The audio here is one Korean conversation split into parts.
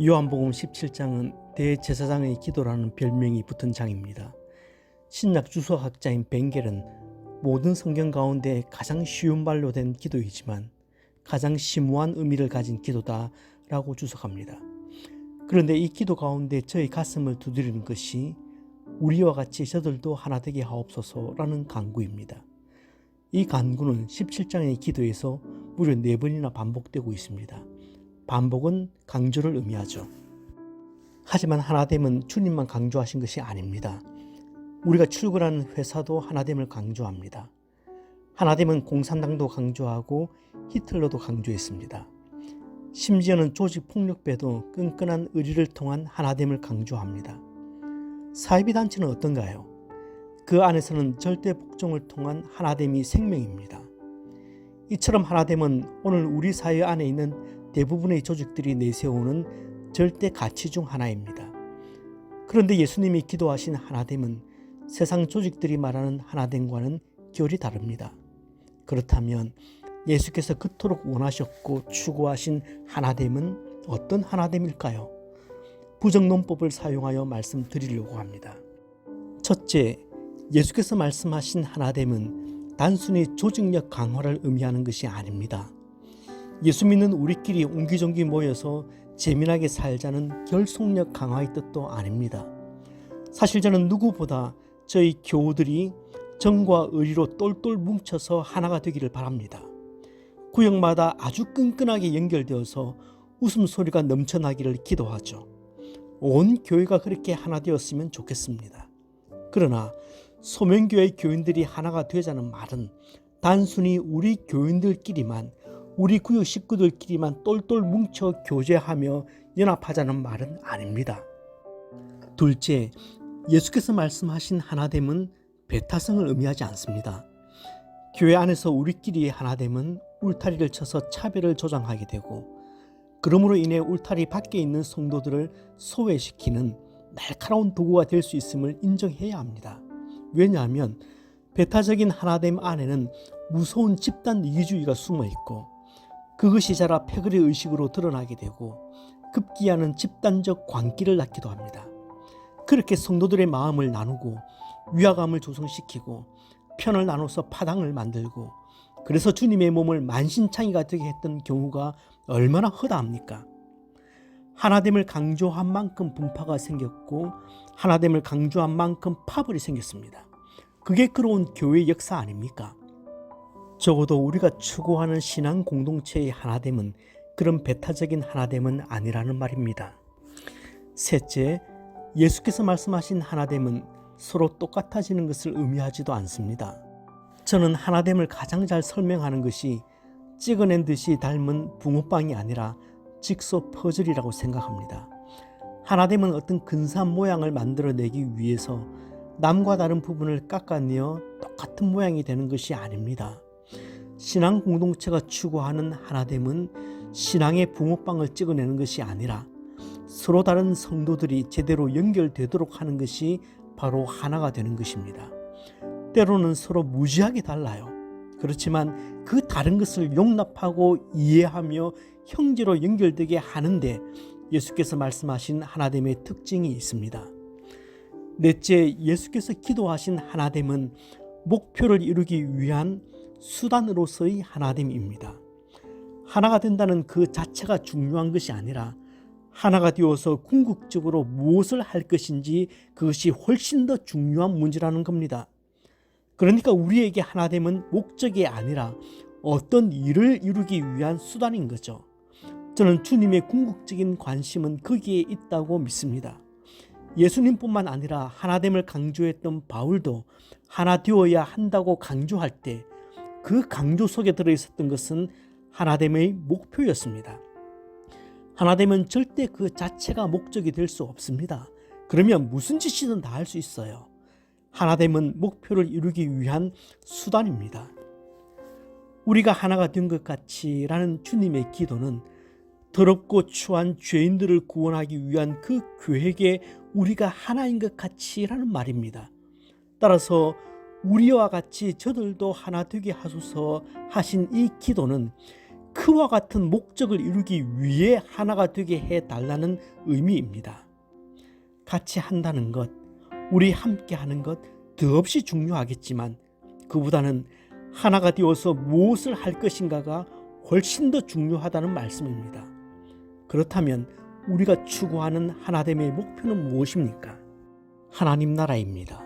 요한복음 17장은 대제사장의 기도라는 별명이 붙은 장입니다. 신약 주석학자인 벵겔은 모든 성경 가운데 가장 쉬운 말로 된 기도이지만 가장 심오한 의미를 가진 기도다라고 주석합니다. 그런데 이 기도 가운데 저의 가슴을 두드리는 것이 우리와 같이 저들도 하나 되게 하옵소서라는 간구입니다. 이 간구는 17장의 기도에서 무려 4번이나 반복되고 있습니다. 반복은 강조를 의미하죠. 하지만 하나됨은 주님만 강조하신 것이 아닙니다. 우리가 출근하는 회사도 하나됨을 강조합니다. 하나됨은 공산당도 강조하고 히틀러도 강조했습니다. 심지어는 조직폭력배도 끈끈한 의리를 통한 하나됨을 강조합니다. 사이비단체는 어떤가요? 그 안에서는 절대 복종을 통한 하나됨이 생명입니다. 이처럼 하나됨은 오늘 우리 사회 안에 있는 대부분의 조직들이 내세우는 절대 가치 중 하나입니다. 그런데 예수님이 기도하신 하나됨은 세상 조직들이 말하는 하나됨과는 결이 다릅니다. 그렇다면 예수께서 그토록 원하셨고 추구하신 하나됨은 어떤 하나됨일까요? 부정론법을 사용하여 말씀드리려고 합니다. 첫째, 예수께서 말씀하신 하나됨은 단순히 조직력 강화를 의미하는 것이 아닙니다. 예수 믿는 우리끼리 옹기종기 모여서 재미나게 살자는 결속력 강화의 뜻도 아닙니다. 사실 저는 누구보다 저희 교우들이 정과 의리로 똘똘 뭉쳐서 하나가 되기를 바랍니다. 구역마다 아주 끈끈하게 연결되어서 웃음소리가 넘쳐나기를 기도하죠. 온 교회가 그렇게 하나 되었으면 좋겠습니다. 그러나 소명교회 교인들이 하나가 되자는 말은 단순히 우리 교인들끼리만, 우리 구역 식구들끼리만 똘똘 뭉쳐 교제하며 연합하자는 말은 아닙니다. 둘째, 예수께서 말씀하신 하나됨은 배타성을 의미하지 않습니다. 교회 안에서 우리끼리의 하나됨은 울타리를 쳐서 차별을 조장하게 되고, 그러므로 인해 울타리 밖에 있는 성도들을 소외시키는 날카로운 도구가 될 수 있음을 인정해야 합니다. 왜냐하면 배타적인 하나됨 안에는 무서운 집단 이기주의가 숨어있고, 그것이 자라 패거리 의식으로 드러나게 되고 급기야는 집단적 광기를 낳기도 합니다. 그렇게 성도들의 마음을 나누고 위화감을 조성시키고 편을 나눠서 파당을 만들고, 그래서 주님의 몸을 만신창이가 되게 했던 경우가 얼마나 허다합니까? 하나됨을 강조한 만큼 분파가 생겼고 하나됨을 강조한 만큼 파벌이 생겼습니다. 그게 그로운 교회의 역사 아닙니까? 적어도 우리가 추구하는 신앙 공동체의 하나됨은 그런 배타적인 하나됨은 아니라는 말입니다. 셋째, 예수께서 말씀하신 하나됨은 서로 똑같아지는 것을 의미하지도 않습니다. 저는 하나됨을 가장 잘 설명하는 것이 찍어낸 듯이 닮은 붕어빵이 아니라 직소 퍼즐이라고 생각합니다. 하나됨은 어떤 근사한 모양을 만들어내기 위해서 남과 다른 부분을 깎아내어 똑같은 모양이 되는 것이 아닙니다. 신앙 공동체가 추구하는 하나됨은 신앙의 붕어빵을 찍어내는 것이 아니라 서로 다른 성도들이 제대로 연결되도록 하는 것이 바로 하나가 되는 것입니다. 때로는 서로 무지하게 달라요. 그렇지만 그 다른 것을 용납하고 이해하며 형제로 연결되게 하는데 예수께서 말씀하신 하나됨의 특징이 있습니다. 넷째, 예수께서 기도하신 하나됨은 목표를 이루기 위한 수단으로서의 하나됨입니다. 하나가 된다는 그 자체가 중요한 것이 아니라 하나가 되어서 궁극적으로 무엇을 할 것인지 그것이 훨씬 더 중요한 문제라는 겁니다. 그러니까 우리에게 하나됨은 목적이 아니라 어떤 일을 이루기 위한 수단인 거죠. 저는 주님의 궁극적인 관심은 거기에 있다고 믿습니다. 예수님뿐만 아니라 하나됨을 강조했던 바울도 하나 되어야 한다고 강조할 때 그 강조 속에 들어있었던 것은 하나됨의 목표였습니다. 하나됨은 절대 그 자체가 목적이 될 수 없습니다. 그러면 무슨 짓이든 다 할 수 있어요. 하나됨은 목표를 이루기 위한 수단입니다. 우리가 하나가 된 것 같이라는 주님의 기도는 더럽고 추한 죄인들을 구원하기 위한 그 계획에 우리가 하나인 것 같이라는 말입니다. 따라서 우리와 같이 저들도 하나 되게 하소서 하신 이 기도는 그와 같은 목적을 이루기 위해 하나가 되게 해달라는 의미입니다. 같이 한다는 것, 우리 함께 하는 것 더없이 중요하겠지만 그보다는 하나가 되어서 무엇을 할 것인가가 훨씬 더 중요하다는 말씀입니다. 그렇다면 우리가 추구하는 하나됨의 목표는 무엇입니까? 하나님 나라입니다.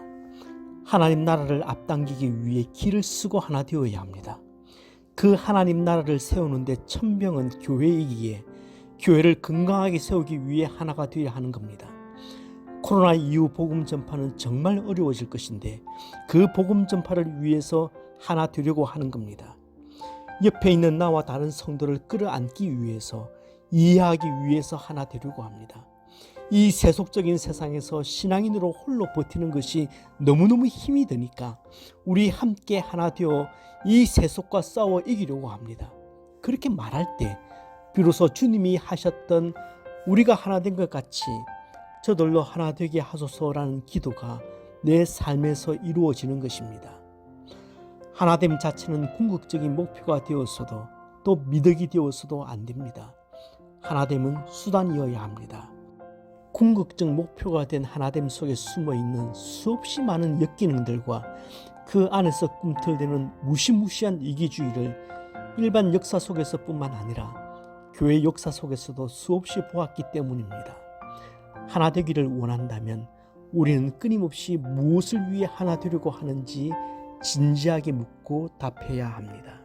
하나님 나라를 앞당기기 위해 길을 쓰고 하나 되어야 합니다. 그 하나님 나라를 세우는데 천병은 교회이기에 교회를 건강하게 세우기 위해 하나가 되어야 하는 겁니다. 코로나 이후 복음 전파는 정말 어려워질 것인데 그 복음 전파를 위해서 하나 되려고 하는 겁니다. 옆에 있는 나와 다른 성도를 끌어안기 위해서, 이해하기 위해서 하나 되려고 합니다. 이 세속적인 세상에서 신앙인으로 홀로 버티는 것이 너무너무 힘이 드니까 우리 함께 하나 되어 이 세속과 싸워 이기려고 합니다. 그렇게 말할 때 비로소 주님이 하셨던 우리가 하나 된 것 같이 저들로 하나 되게 하소서라는 기도가 내 삶에서 이루어지는 것입니다. 하나됨 자체는 궁극적인 목표가 되었어도 또 미덕이 되어서도 안 됩니다. 하나됨은 수단이어야 합니다. 궁극적 목표가 된 하나됨 속에 숨어있는 수없이 많은 역기능들과 그 안에서 꿈틀대는 무시무시한 이기주의를 일반 역사 속에서뿐만 아니라 교회 역사 속에서도 수없이 보았기 때문입니다. 하나 되기를 원한다면 우리는 끊임없이 무엇을 위해 하나 되려고 하는지 진지하게 묻고 답해야 합니다.